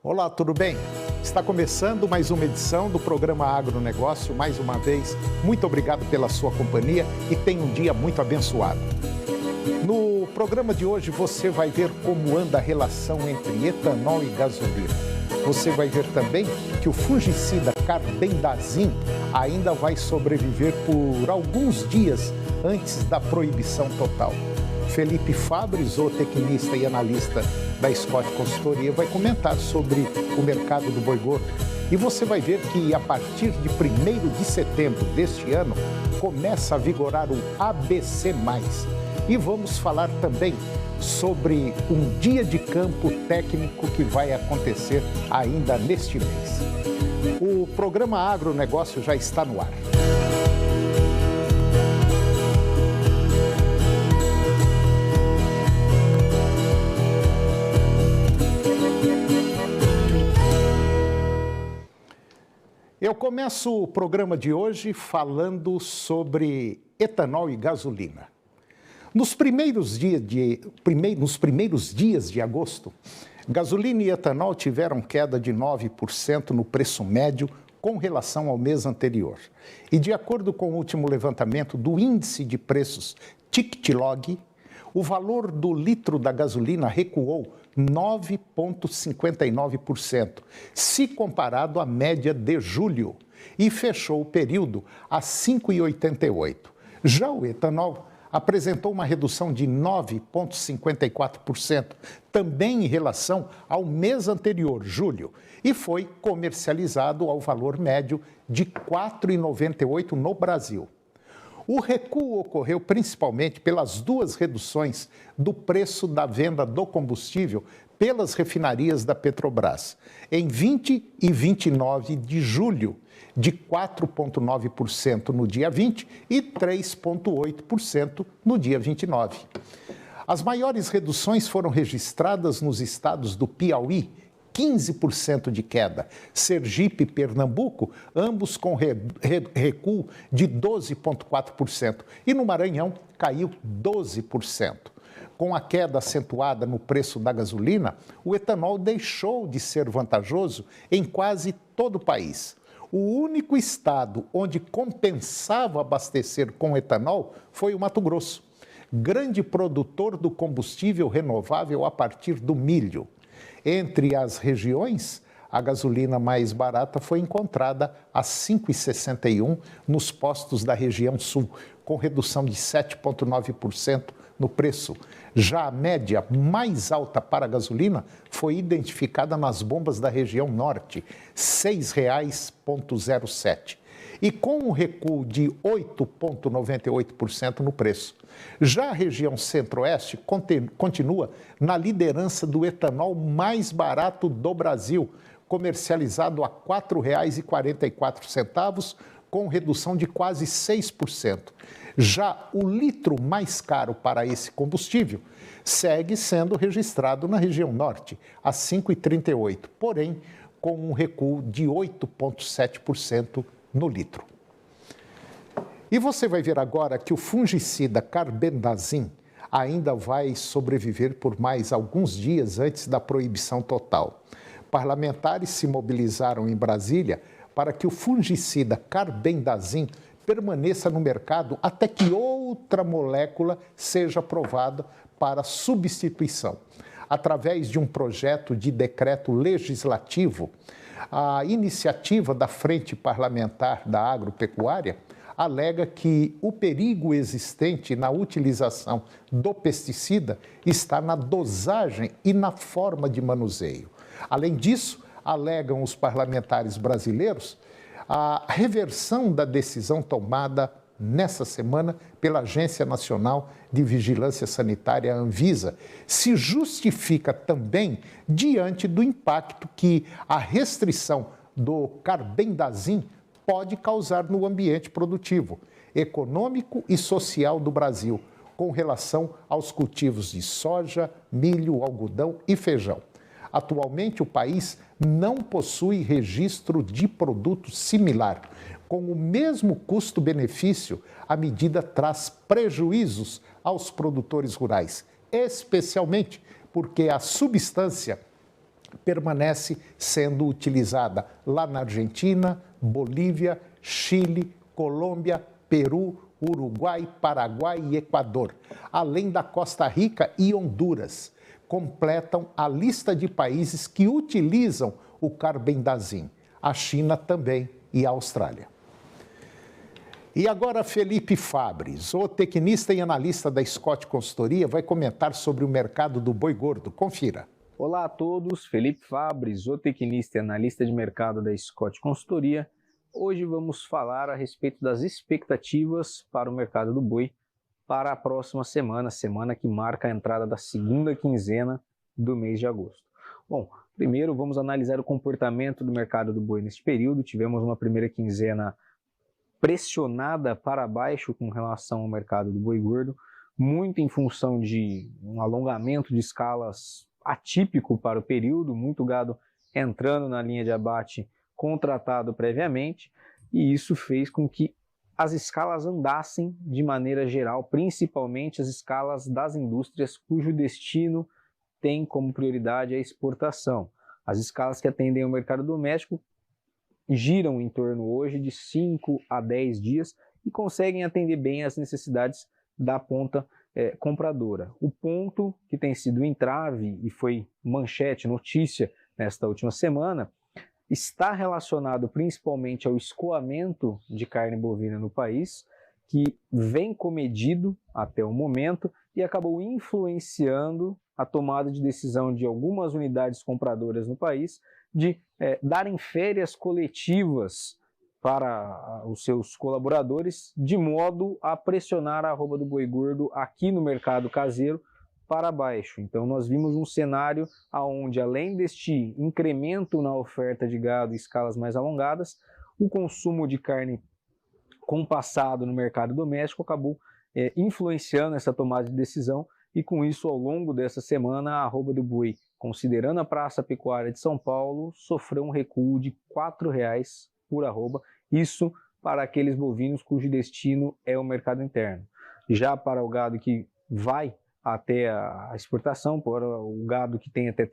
Olá, tudo bem? Está começando mais uma edição do programa Agronegócio. Mais uma vez, muito obrigado pela sua companhia e tenha um dia muito abençoado. No programa de hoje você vai ver como anda a relação entre etanol e gasolina. Você vai ver também que o fungicida carbendazim ainda vai sobreviver por alguns dias antes da proibição total. Felipe Fabre, zootecnista e analista da Scott Consultoria, vai comentar sobre o mercado do boi gordo. E você vai ver que a partir de 1º de setembro deste ano começa a vigorar o ABC+. E vamos falar também sobre um dia de campo técnico que vai acontecer ainda neste mês. O programa Agronegócio já está no ar. Eu começo o programa de hoje falando sobre etanol e gasolina. Nos primeiros dias de agosto, gasolina e etanol tiveram queda de 9% no preço médio com relação ao mês anterior. E de acordo com o último levantamento do índice de preços Ticktlog, o valor do litro da gasolina recuou 9,59%, se comparado à média de julho, e fechou o período a 5,88%. Já o etanol apresentou uma redução de 9,54%, também em relação ao mês anterior, julho, e foi comercializado ao valor médio de R$ 4,98 no Brasil. O recuo ocorreu principalmente pelas duas reduções do preço da venda do combustível pelas refinarias da Petrobras, em 20 e 29 de julho, de 4,9% no dia 20 e 3,8% no dia 29. As maiores reduções foram registradas nos estados do Piauí, 15% de queda, Sergipe e Pernambuco, ambos com recuo de 12,4%, e no Maranhão caiu 12%. Com a queda acentuada no preço da gasolina, o etanol deixou de ser vantajoso em quase todo o país. O único estado onde compensava abastecer com etanol foi o Mato Grosso, grande produtor do combustível renovável a partir do milho. Entre as regiões, a gasolina mais barata foi encontrada a R$ 5,61 nos postos da região sul, com redução de 7,9% no preço. Já a média mais alta para a gasolina foi identificada nas bombas da região norte, R$ 6,07. E com um recuo de 8,98% no preço. Já a região centro-oeste continua na liderança do etanol mais barato do Brasil, comercializado a R$ 4,44, com redução de quase 6%. Já o litro mais caro para esse combustível segue sendo registrado na região norte, a R$ 5,38, porém com um recuo de 8,7% no litro. E você vai ver agora que o fungicida carbendazim ainda vai sobreviver por mais alguns dias antes da proibição total. Parlamentares se mobilizaram em Brasília para que o fungicida carbendazim permaneça no mercado até que outra molécula seja aprovada para substituição. Através de um projeto de decreto legislativo, a iniciativa da Frente Parlamentar da Agropecuária alega que o perigo existente na utilização do pesticida está na dosagem e na forma de manuseio. Além disso, alegam os parlamentares brasileiros a reversão da decisão tomada nessa semana pela Agência Nacional de Vigilância Sanitária, Anvisa, se justifica também diante do impacto que a restrição do carbendazim pode causar no ambiente produtivo, econômico e social do Brasil, com relação aos cultivos de soja, milho, algodão e feijão. Atualmente, o país não possui registro de produto similar. Com o mesmo custo-benefício, a medida traz prejuízos aos produtores rurais, especialmente porque a substância permanece sendo utilizada lá na Argentina, Bolívia, Chile, Colômbia, Peru, Uruguai, Paraguai e Equador, além da Costa Rica e Honduras. Completam a lista de países que utilizam o carbendazim, a China também e a Austrália. E agora Felipe Fabbri, zootecnista e analista da Scott Consultoria, vai comentar sobre o mercado do boi gordo. Confira. Olá a todos, Felipe Fabbri, zootecnista e analista de mercado da Scott Consultoria. Hoje vamos falar a respeito das expectativas para o mercado do boi para a próxima semana, semana que marca a entrada da segunda quinzena do mês de agosto. Bom, primeiro vamos analisar o comportamento do mercado do boi neste período. Tivemos uma primeira quinzena pressionada para baixo com relação ao mercado do boi gordo, muito em função de um alongamento de escalas atípico para o período, muito gado entrando na linha de abate contratado previamente, e isso fez com que as escalas andassem de maneira geral, principalmente as escalas das indústrias cujo destino tem como prioridade a exportação. As escalas que atendem ao mercado doméstico giram em torno hoje de 5 a 10 dias e conseguem atender bem às necessidades da ponta compradora. O ponto que tem sido entrave e foi manchete, notícia nesta última semana, está relacionado principalmente ao escoamento de carne bovina no país, que vem comedido até o momento e acabou influenciando a tomada de decisão de algumas unidades compradoras no país de darem férias coletivas para os seus colaboradores, de modo a pressionar a arroba do boi gordo aqui no mercado caseiro para baixo. Então nós vimos um cenário onde, além deste incremento na oferta de gado em escalas mais alongadas, o consumo de carne compassado no mercado doméstico acabou influenciando essa tomada de decisão, e com isso, ao longo dessa semana, a arroba do boi, considerando a Praça Pecuária de São Paulo, sofreu um recuo de R$ 4,00 por arroba, isso para aqueles bovinos cujo destino é o mercado interno. Já para o gado que vai até a exportação, para o gado que tem até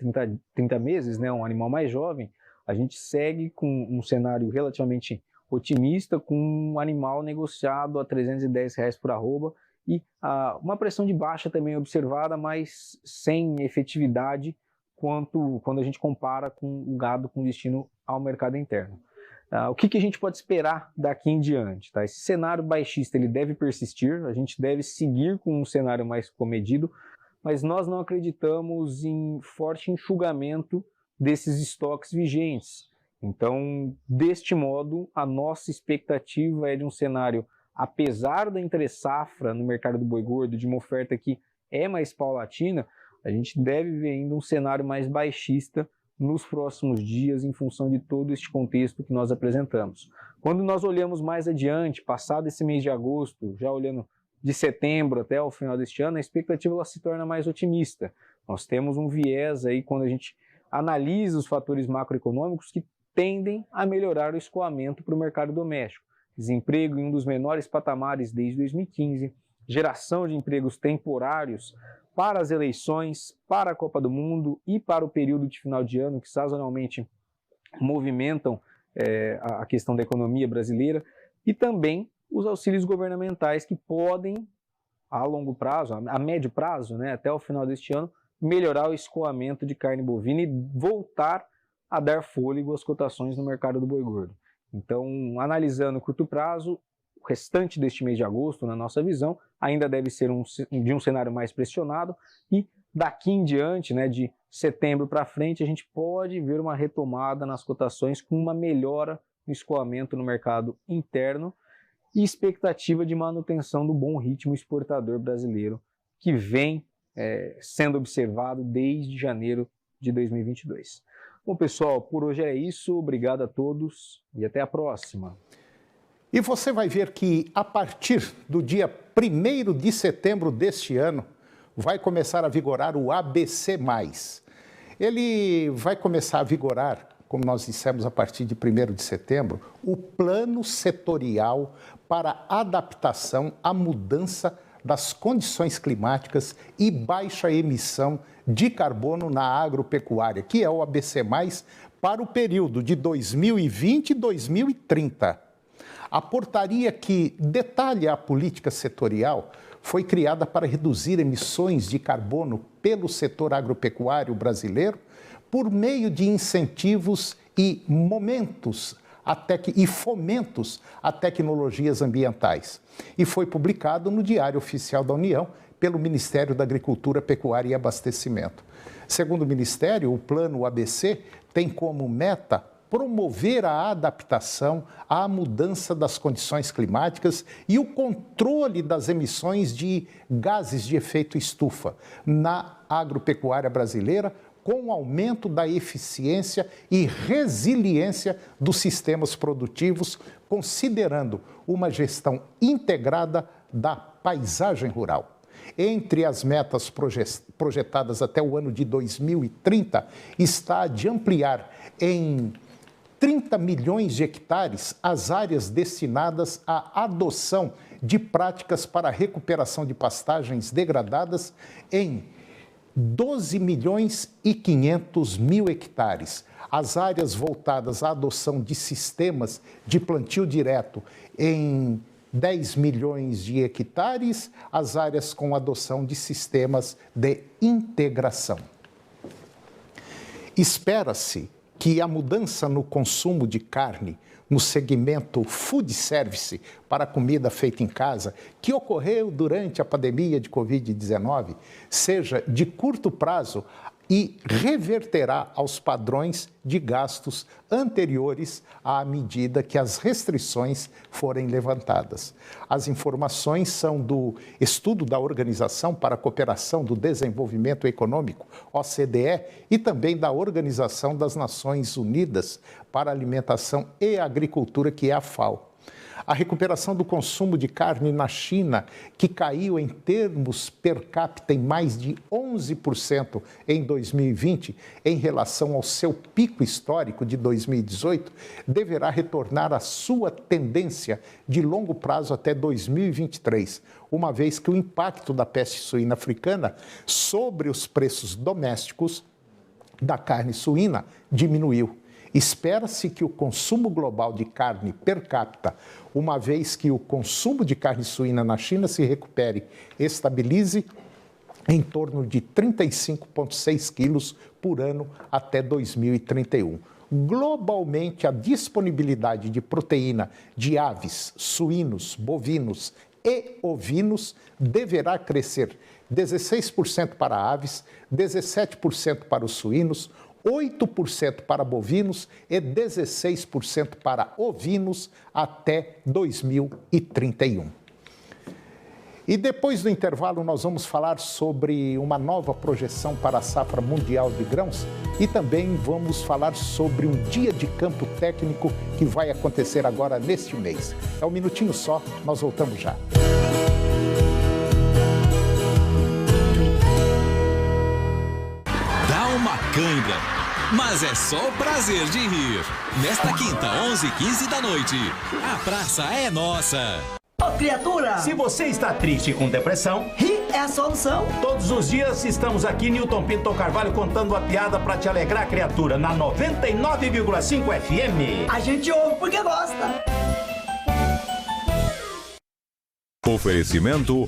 30 meses, né, um animal mais jovem, a gente segue com um cenário relativamente otimista, com um animal negociado a R$ 310,00 por arroba, e uma pressão de baixa também observada, mas sem efetividade quando a gente compara com o gado com destino ao mercado interno. O que a gente pode esperar daqui em diante? Tá? Esse cenário baixista ele deve persistir, a gente deve seguir com um cenário mais comedido, mas nós não acreditamos em forte enxugamento desses estoques vigentes. Então, deste modo, a nossa expectativa é de um cenário, apesar da entre-safra no mercado do boi gordo, de uma oferta que é mais paulatina, a gente deve ver ainda um cenário mais baixista nos próximos dias em função de todo este contexto que nós apresentamos. Quando nós olhamos mais adiante, passado esse mês de agosto, já olhando de setembro até o final deste ano, a expectativa ela se torna mais otimista. Nós temos um viés aí quando a gente analisa os fatores macroeconômicos que tendem a melhorar o escoamento para o mercado doméstico. Desemprego em um dos menores patamares desde 2015, geração de empregos temporários para as eleições, para a Copa do Mundo e para o período de final de ano que sazonalmente movimentam a questão da economia brasileira, e também os auxílios governamentais que podem, a longo prazo, a médio prazo, né, até o final deste ano, melhorar o escoamento de carne bovina e voltar a dar fôlego às cotações no mercado do boi gordo. Então, analisando curto prazo, o restante deste mês de agosto, na nossa visão, ainda deve ser de um cenário mais pressionado, e daqui em diante, né, de setembro para frente, a gente pode ver uma retomada nas cotações com uma melhora no escoamento no mercado interno e expectativa de manutenção do bom ritmo exportador brasileiro que vem sendo observado desde janeiro de 2022. Bom, pessoal, por hoje é isso. Obrigado a todos e até a próxima. E você vai ver que, a partir do dia 1º de setembro deste ano, vai começar a vigorar o ABC+. Ele vai começar a vigorar, como nós dissemos, a partir de 1º de setembro, o Plano Setorial para Adaptação à Mudança das Condições Climáticas e Baixa Emissão de carbono na agropecuária, que é o ABC+, para o período de 2020 e 2030. A portaria que detalha a política setorial foi criada para reduzir emissões de carbono pelo setor agropecuário brasileiro por meio de incentivos e fomentos a tecnologias ambientais. E foi publicado no Diário Oficial da União pelo Ministério da Agricultura, Pecuária e Abastecimento. Segundo o Ministério, o Plano ABC tem como meta promover a adaptação à mudança das condições climáticas e o controle das emissões de gases de efeito estufa na agropecuária brasileira, com o aumento da eficiência e resiliência dos sistemas produtivos, considerando uma gestão integrada da paisagem rural. Entre as metas projetadas até o ano de 2030 está a de ampliar em 30 milhões de hectares as áreas destinadas à adoção de práticas para a recuperação de pastagens degradadas em 12 milhões e 500 mil hectares. As áreas voltadas à adoção de sistemas de plantio direto em 10 milhões de hectares, as áreas com adoção de sistemas de integração. Espera-se que a mudança no consumo de carne no segmento food service para comida feita em casa, que ocorreu durante a pandemia de Covid-19, seja de curto prazo e reverterá aos padrões de gastos anteriores à medida que as restrições forem levantadas. As informações são do estudo da Organização para a Cooperação do Desenvolvimento Econômico, OCDE, e também da Organização das Nações Unidas para a Alimentação e Agricultura, que é a FAO. A recuperação do consumo de carne na China, que caiu em termos per capita em mais de 11% em 2020, em relação ao seu pico histórico de 2018, deverá retornar à sua tendência de longo prazo até 2023, uma vez que o impacto da peste suína africana sobre os preços domésticos da carne suína diminuiu. Espera-se que o consumo global de carne per capita, uma vez que o consumo de carne suína na China se recupere, estabilize em torno de 35,6 quilos por ano até 2031. Globalmente, a disponibilidade de proteína de aves, suínos, bovinos e ovinos deverá crescer 16% para aves, 17% para os suínos, 8% para bovinos e 16% para ovinos até 2031. E depois do intervalo nós vamos falar sobre uma nova projeção para a safra mundial de grãos e também vamos falar sobre um dia de campo técnico que vai acontecer agora neste mês. É um minutinho só, nós voltamos já. Dá uma cãibra. Mas é só o prazer de rir. Nesta quinta, 11h15 da noite, a praça é nossa. Ô, criatura! Se você está triste e com depressão, rir é a solução. Todos os dias estamos aqui, Newton Pinto Carvalho, contando a piada para te alegrar, criatura, na 99,5 FM. A gente ouve porque gosta. Oferecimento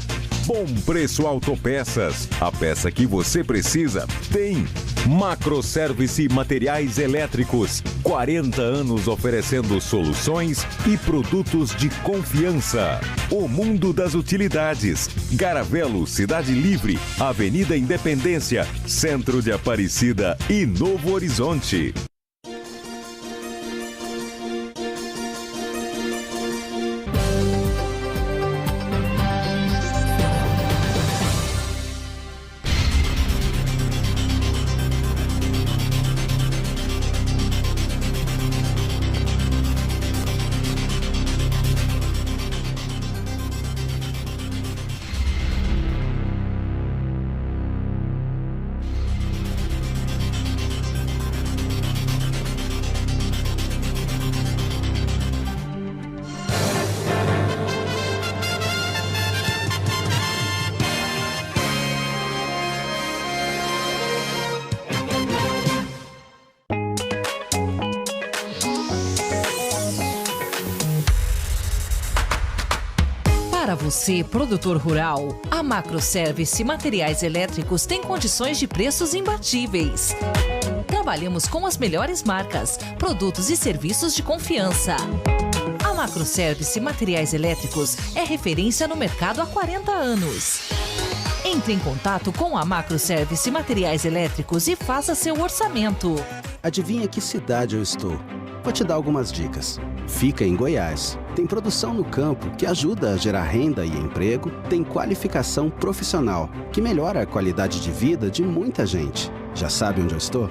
Bom Preço Autopeças. A peça que você precisa tem. Macroservice Materiais Elétricos. 40 anos oferecendo soluções e produtos de confiança. O mundo das utilidades. Garavelo, Cidade Livre, Avenida Independência, Centro de Aparecida e Novo Horizonte. você, produtor rural, a Macroservice Materiais Elétricos tem condições de preços imbatíveis. Trabalhamos com as melhores marcas, produtos e serviços de confiança. A Macroservice Materiais Elétricos é referência no mercado há 40 anos. Entre em contato com a Macroservice Materiais Elétricos e faça seu orçamento. Adivinha que cidade eu estou? Vou te dar algumas dicas. Fica em Goiás. Tem produção no campo que ajuda a gerar renda e emprego. Tem qualificação profissional que melhora a qualidade de vida de muita gente. Já sabe onde eu estou?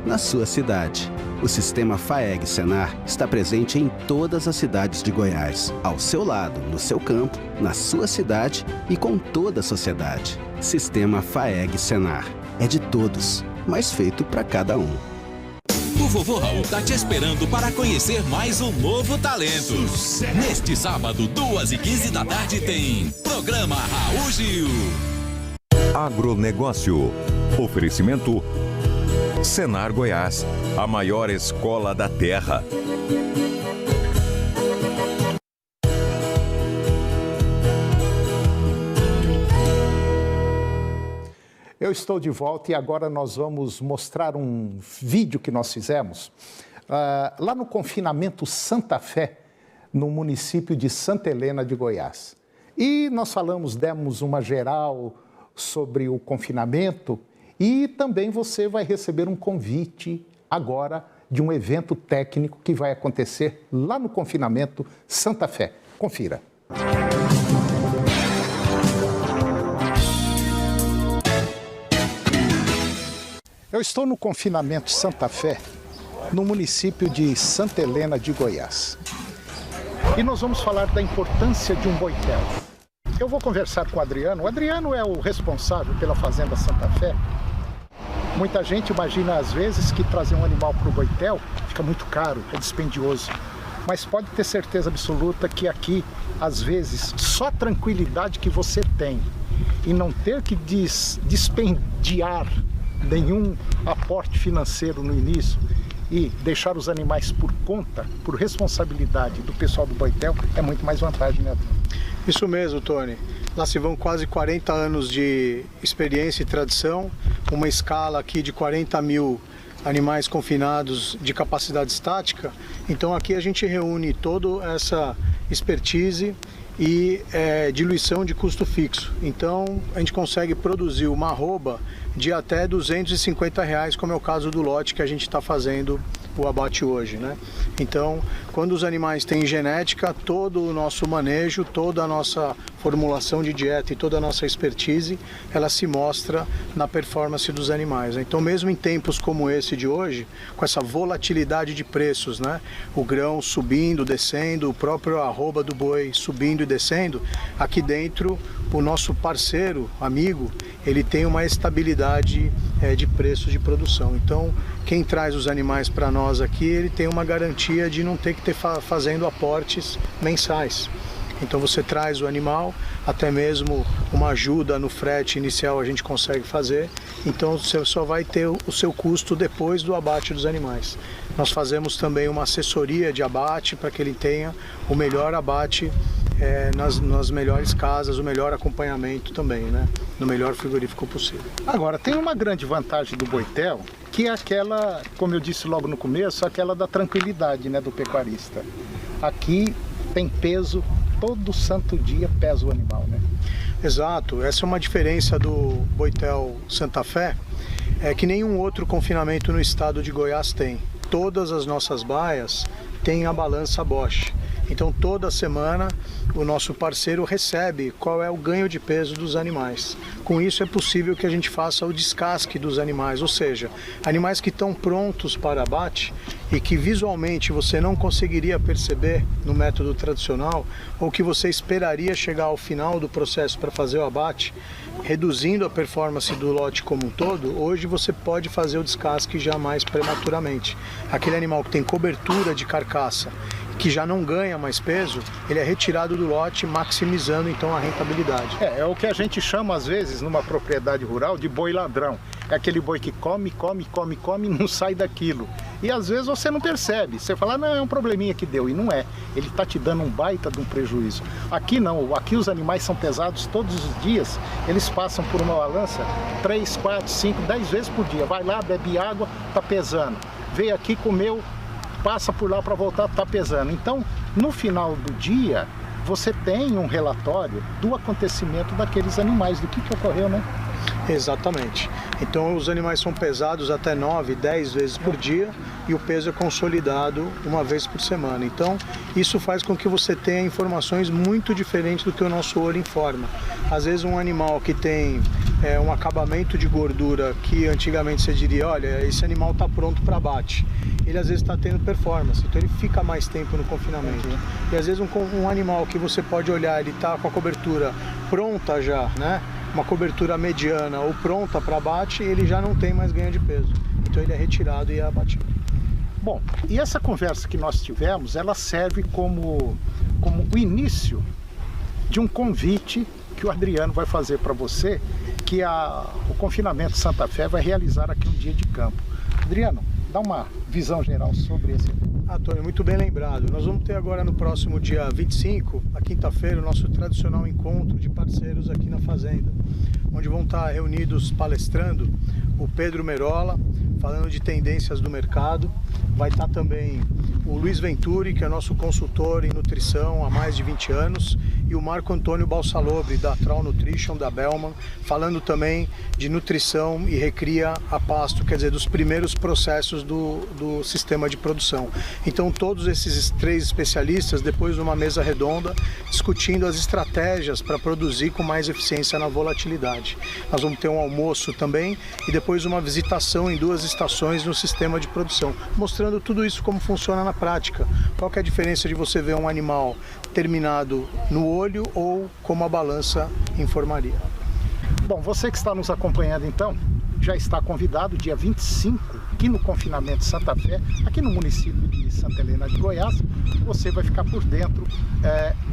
Na sua cidade. O sistema FAEG Senar está presente em todas as cidades de Goiás. Ao seu lado, no seu campo, na sua cidade e com toda a sociedade. Sistema FAEG Senar. É de todos, mas feito para cada um. O Vovô Raul tá te esperando para conhecer mais um novo talento. Neste sábado, 2h15 da tarde, tem Programa Raul Gil. Agronegócio. Oferecimento Senar Goiás, a maior escola da terra. Eu estou de volta e agora nós vamos mostrar um vídeo que nós fizemos lá no confinamento Santa Fé, no município de Santa Helena de Goiás. E nós demos uma geral sobre o confinamento e também você vai receber um convite agora de um evento técnico que vai acontecer lá no confinamento Santa Fé. Confira. Eu estou no confinamento Santa Fé, no município de Santa Helena de Goiás. E nós vamos falar da importância de um boitel. Eu vou conversar com o Adriano. O Adriano é o responsável pela Fazenda Santa Fé. Muita gente imagina, às vezes, que trazer um animal para o boitel fica muito caro, é dispendioso. Mas pode ter certeza absoluta que aqui, às vezes, só a tranquilidade que você tem e não ter que dispendiar nenhum aporte financeiro no início e deixar os animais por conta, por responsabilidade do pessoal do boitel, é muito mais vantagem, né? Isso mesmo, Tony. Lá se vão quase 40 anos de experiência e tradição, uma escala aqui de 40 mil animais confinados de capacidade estática. Então aqui a gente reúne toda essa expertise e diluição de custo fixo. Então a gente consegue produzir uma arroba de até R$250, como é o caso do lote que a gente está fazendo o abate hoje, né? Então, quando os animais têm genética, todo o nosso manejo, toda a nossa formulação de dieta e toda a nossa expertise, ela se mostra na performance dos animais. Então, mesmo em tempos como esse de hoje, com essa volatilidade de preços, né? O grão subindo, descendo, o próprio arroba do boi subindo e descendo, aqui dentro o nosso parceiro, amigo, ele tem uma estabilidade de preço de produção. Então, quem traz os animais para nós aqui, ele tem uma garantia de não ter que ter fazendo aportes mensais. Então você traz o animal, até mesmo uma ajuda no frete inicial a gente consegue fazer, então você só vai ter o seu custo depois do abate dos animais. Nós fazemos também uma assessoria de abate para que ele tenha o melhor abate nas melhores casas, o melhor acompanhamento também, né? No melhor frigorífico possível. Agora, tem uma grande vantagem do boitel, que é aquela, como eu disse logo no começo, aquela da tranquilidade, né, do pecuarista. Aqui tem peso, todo santo dia pesa o animal, né? Exato, essa é uma diferença do boitel Santa Fé, que nenhum outro confinamento no estado de Goiás tem. Todas as nossas baias têm a balança Bosch. Então toda semana o nosso parceiro recebe qual é o ganho de peso dos animais. Com isso é possível que a gente faça o descasque dos animais, ou seja, animais que estão prontos para abate e que visualmente você não conseguiria perceber no método tradicional ou que você esperaria chegar ao final do processo para fazer o abate, reduzindo a performance do lote como um todo, hoje você pode fazer o descasque já mais prematuramente. Aquele animal que tem cobertura de carcaça, que já não ganha mais peso, ele é retirado do lote, maximizando então a rentabilidade. É o que a gente chama às vezes numa propriedade rural de boi ladrão. É aquele boi que come, come, come, come e não sai daquilo. E às vezes você não percebe, você fala, não, é um probleminha que deu, e não é. Ele está te dando um baita de um prejuízo. Aqui não, aqui os animais são pesados todos os dias, eles passam por uma balança 3, 4, 5, 10 vezes por dia. Vai lá, bebe água, está pesando. Veio aqui, comeu, passa por lá para voltar, está pesando. Então, no final do dia, você tem um relatório do acontecimento daqueles animais, do que ocorreu, né? Exatamente. Então os animais são pesados até 9, 10 vezes por dia e o peso é consolidado uma vez por semana. Então isso faz com que você tenha informações muito diferentes do que o nosso olho informa. Às vezes um animal que tem um acabamento de gordura que antigamente você diria, olha, esse animal está pronto para abate. Ele às vezes está tendo performance, então ele fica mais tempo no confinamento. E às vezes um animal que você pode olhar, ele está com a cobertura pronta já, né? Uma cobertura mediana ou pronta para abate, ele já não tem mais ganho de peso. Então ele é retirado e é abatido. Bom, e essa conversa que nós tivemos, ela serve como o início de um convite que o Adriano vai fazer para você, que o Confinamento Santa Fé vai realizar aqui um dia de campo. Adriano, dá uma visão geral sobre esse evento. Antônio, muito bem lembrado. Nós vamos ter agora no próximo dia 25, na quinta-feira, o nosso tradicional encontro de parceiros aqui na Fazenda, onde vão estar reunidos palestrando o Pedro Merola, falando de tendências do mercado. Vai estar também o Luiz Venturi, que é nosso consultor em nutrição há mais de 20 anos, e o Marco Antônio Balsalobre, da Trau Nutrition, da Bellman, falando também de nutrição e recria a pasto, quer dizer, dos primeiros processos do sistema de produção. Então todos esses 3 especialistas, depois de uma mesa redonda, discutindo as estratégias para produzir com mais eficiência na volatilidade. Nós vamos ter um almoço também e depois uma visitação em 2 estações no sistema de produção, mostrando tudo isso como funciona na prática. Qual que é a diferença de você ver um animal terminado no olho ou como a balança informaria. Bom, você que está nos acompanhando então, já está convidado dia 25, aqui no Confinamento Santa Fé, aqui no município de Santa Helena de Goiás. Você vai ficar por dentro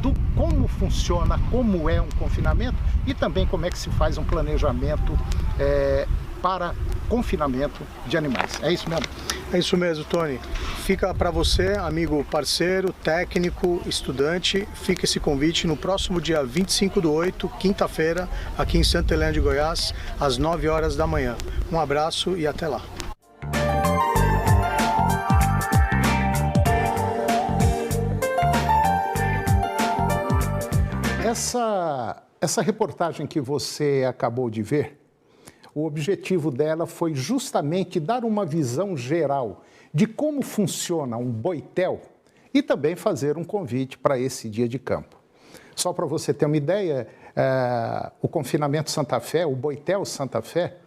do como funciona, como é um confinamento e também como é que se faz um planejamento para confinamento de animais. É isso mesmo? É isso mesmo, Tony. Fica para você, amigo parceiro, técnico, estudante, fica esse convite no próximo dia 25/8, quinta-feira, aqui em Santa Helena de Goiás, às 9 horas da manhã. Um abraço e até lá. Essa reportagem que você acabou de ver, o objetivo dela foi justamente dar uma visão geral de como funciona um boitel e também fazer um convite para esse dia de campo. Só para você ter uma ideia, o Confinamento Santa Fé, o Boitel Santa Fé,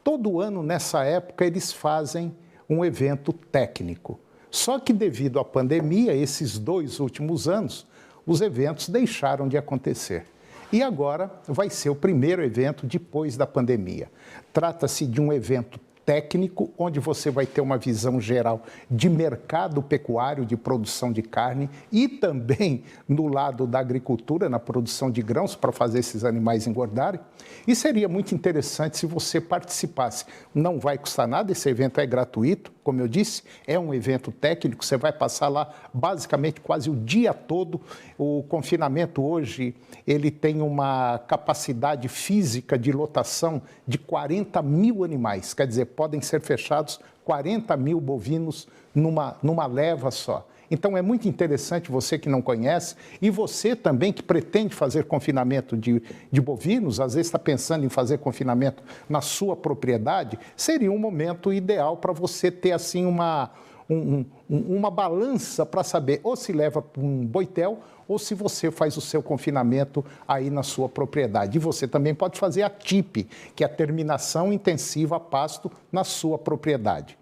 todo ano nessa época eles fazem um evento técnico. Só que devido à pandemia, esses 2 últimos anos, os eventos deixaram de acontecer. E agora vai ser o primeiro evento depois da pandemia. Trata-se de um evento técnico, onde você vai ter uma visão geral de mercado pecuário, de produção de carne e também no lado da agricultura, na produção de grãos para fazer esses animais engordarem. E seria muito interessante se você participasse. Não vai custar nada, esse evento é gratuito, como eu disse, é um evento técnico, você vai passar lá basicamente quase o dia todo. O confinamento hoje, ele tem uma capacidade física de lotação de 40 mil animais, quer dizer, podem ser fechados 40 mil bovinos numa leva só. Então é muito interessante, você que não conhece, e você também que pretende fazer confinamento de bovinos, às vezes está pensando em fazer confinamento na sua propriedade, seria um momento ideal para você ter assim uma balança para saber ou se leva para um boitel ou se você faz o seu confinamento aí na sua propriedade. E você também pode fazer a TIP, que é a terminação intensiva a pasto na sua propriedade.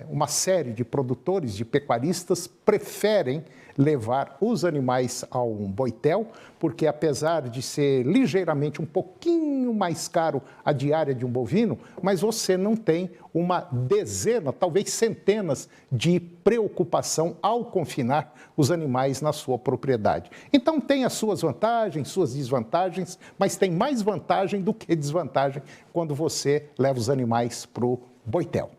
Uma série de produtores, de pecuaristas, preferem levar os animais a um boitel, porque apesar de ser ligeiramente um pouquinho mais caro a diária de um bovino, mas você não tem uma dezena, talvez centenas de preocupação ao confinar os animais na sua propriedade. Então tem as suas vantagens, suas desvantagens, mas tem mais vantagem do que desvantagem quando você leva os animais para o boitel.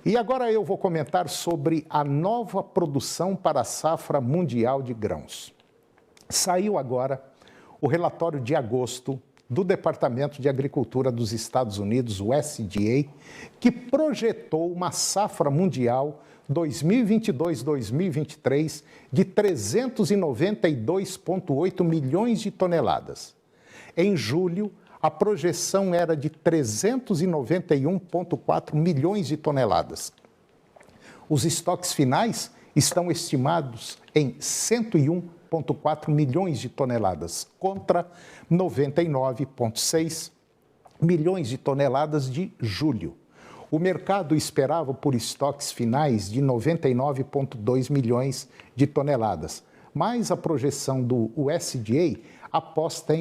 E agora eu vou comentar sobre a nova produção para a safra mundial de grãos. Saiu agora o relatório de agosto do Departamento de Agricultura dos Estados Unidos, o USDA, que projetou uma safra mundial 2022-2023 de 392,8 milhões de toneladas. Em julho, a projeção era de 391,4 milhões de toneladas. Os estoques finais estão estimados em 101,4 milhões de toneladas, contra 99,6 milhões de toneladas de julho. O mercado esperava por estoques finais de 99,2 milhões de toneladas, mas a projeção do USDA aposta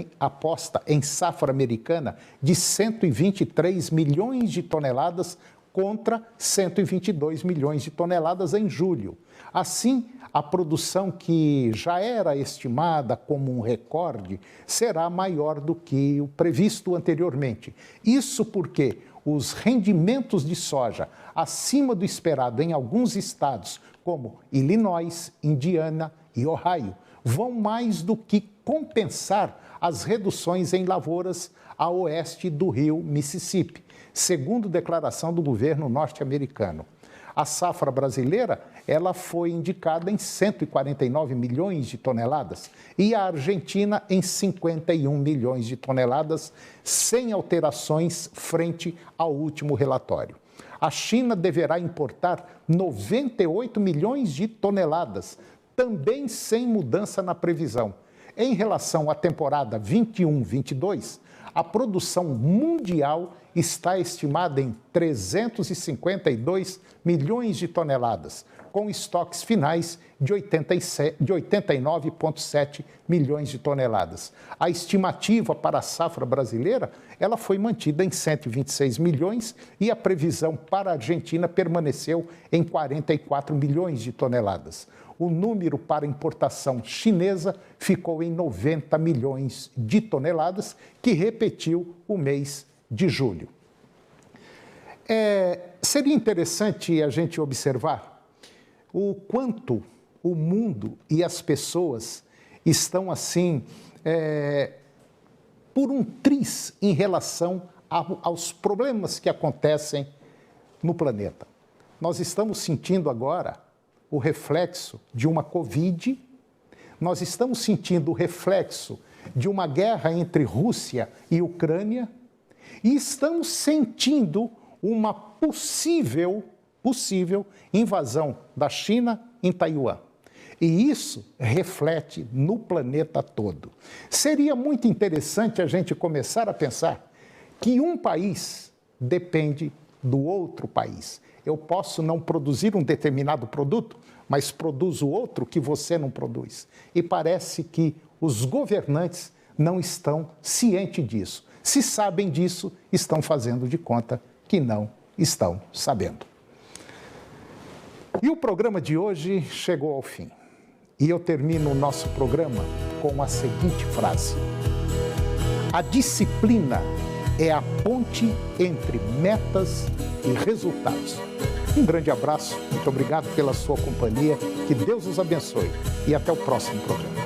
em safra americana de 123 milhões de toneladas contra 122 milhões de toneladas em julho. Assim, a produção que já era estimada como um recorde será maior do que o previsto anteriormente. Isso porque os rendimentos de soja acima do esperado em alguns estados, como Illinois, Indiana e Ohio, vão mais do que compensar as reduções em lavouras a oeste do rio Mississippi, segundo declaração do governo norte-americano. A safra brasileira, ela foi indicada em 149 milhões de toneladas e a Argentina em 51 milhões de toneladas, sem alterações frente ao último relatório. A China deverá importar 98 milhões de toneladas, também sem mudança na previsão. Em relação à temporada 21-22, a produção mundial está estimada em 352 milhões de toneladas, com estoques finais de 89,7 milhões de toneladas. A estimativa para a safra brasileira, ela foi mantida em 126 milhões e a previsão para a Argentina permaneceu em 44 milhões de toneladas. O número para importação chinesa ficou em 90 milhões de toneladas, que repetiu o mês de julho. Seria interessante a gente observar o quanto o mundo e as pessoas estão assim, por um triz em relação aos problemas que acontecem no planeta. Nós estamos sentindo agora o reflexo de uma Covid, nós estamos sentindo o reflexo de uma guerra entre Rússia e Ucrânia e estamos sentindo uma possível invasão da China em Taiwan. E isso reflete no planeta todo. Seria muito interessante a gente começar a pensar que um país depende do outro país. Eu posso não produzir um determinado produto, mas produzo outro que você não produz. E parece que os governantes não estão cientes disso. Se sabem disso, estão fazendo de conta que não estão sabendo. E o programa de hoje chegou ao fim. E eu termino o nosso programa com a seguinte frase: a disciplina é a ponte entre metas e resultados. Um grande abraço, muito obrigado pela sua companhia, que Deus os abençoe e até o próximo programa.